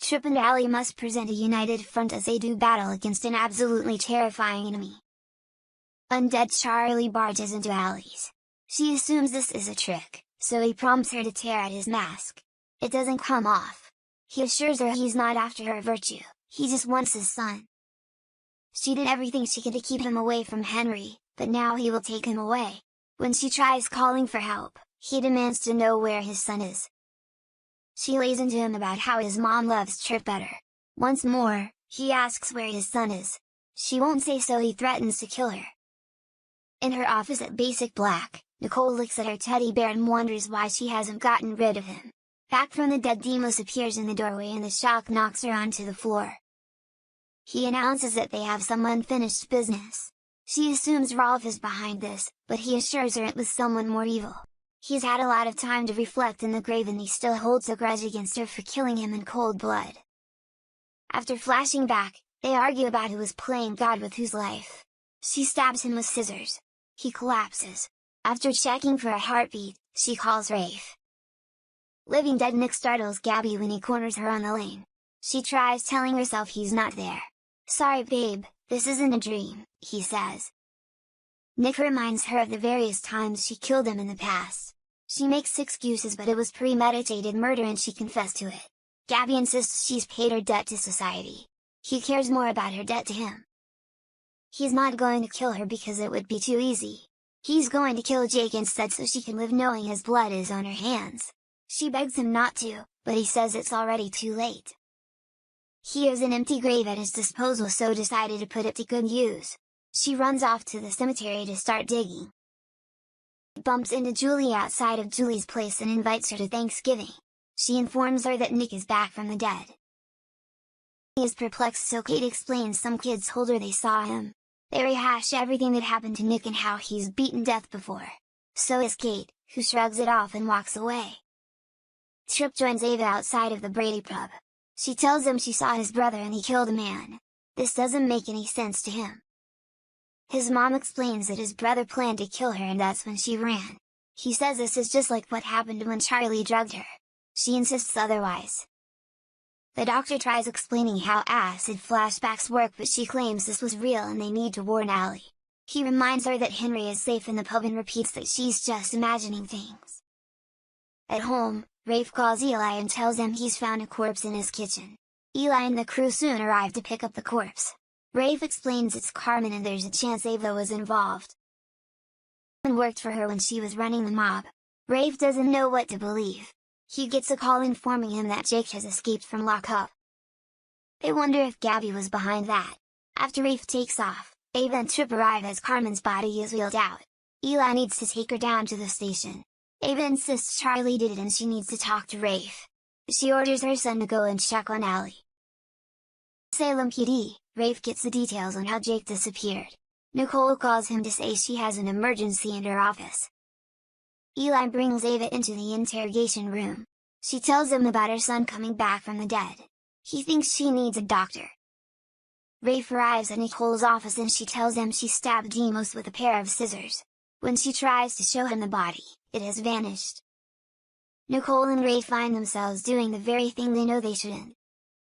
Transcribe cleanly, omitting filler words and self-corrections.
Tripp and Allie must present a united front as they do battle against an absolutely terrifying enemy. Undead Charlie barges into Allie's. She assumes this is a trick, so he prompts her to tear at his mask. It doesn't come off. He assures her he's not after her virtue, he just wants his son. She did everything she could to keep him away from Henry, but now he will take him away. When she tries calling for help, he demands to know where his son is. She lays into him about how his mom loves Tripp better. Once more, he asks where his son is. She won't say, so he threatens to kill her. In her office at Basic Black, Nicole looks at her teddy bear and wonders why she hasn't gotten rid of him. Back from the dead, Demos appears in the doorway and the shock knocks her onto the floor. He announces that they have some unfinished business. She assumes Rolf is behind this, but he assures her it was someone more evil. He's had a lot of time to reflect in the grave and he still holds a grudge against her for killing him in cold blood. After flashing back, they argue about who was playing God with whose life. She stabs him with scissors. He collapses. After checking for a heartbeat, she calls Rafe. Living Dead Nick startles Gabby when he corners her on the lane. She tries telling herself he's not there. "Sorry babe, this isn't a dream," he says. Nick reminds her of the various times she killed him in the past. She makes excuses, but it was premeditated murder and she confessed to it. Gabby insists she's paid her debt to society. He cares more about her debt to him. He's not going to kill her because it would be too easy. He's going to kill Jake instead so she can live knowing his blood is on her hands. She begs him not to, but he says it's already too late. He has an empty grave at his disposal, so decided to put it to good use. She runs off to the cemetery to start digging. Bumps into Julie outside of Julie's place and invites her to Thanksgiving. She informs her that Nick is back from the dead. He is perplexed, so Kate explains some kids told her they saw him. They rehash everything that happened to Nick and how he's beaten death before. So is Kate, who shrugs it off and walks away. Tripp joins Ava outside of the Brady pub. She tells him she saw his brother and he killed a man. This doesn't make any sense to him. His mom explains that his brother planned to kill her and that's when she ran. He says this is just like what happened when Charlie drugged her. She insists otherwise. The doctor tries explaining how acid flashbacks work, but she claims this was real and they need to warn Allie. He reminds her that Henry is safe in the pub and repeats that she's just imagining things. At home, Rafe calls Eli and tells him he's found a corpse in his kitchen. Eli and the crew soon arrive to pick up the corpse. Rafe explains it's Carmen and there's a chance Ava was involved. And worked for her when she was running the mob. Rafe doesn't know what to believe. He gets a call informing him that Jake has escaped from lockup. They wonder if Gabby was behind that. After Rafe takes off, Ava and Tripp arrive as Carmen's body is wheeled out. Eli needs to take her down to the station. Ava insists Charlie did it and she needs to talk to Rafe. She orders her son to go and check on Allie. Salem PD, Rafe gets the details on how Jake disappeared. Nicole calls him to say she has an emergency in her office. Eli brings Ava into the interrogation room. She tells him about her son coming back from the dead. He thinks she needs a doctor. Rafe arrives at Nicole's office and she tells him she stabbed Demos with a pair of scissors. When she tries to show him the body, it has vanished. Nicole and Rafe find themselves doing the very thing they know they shouldn't.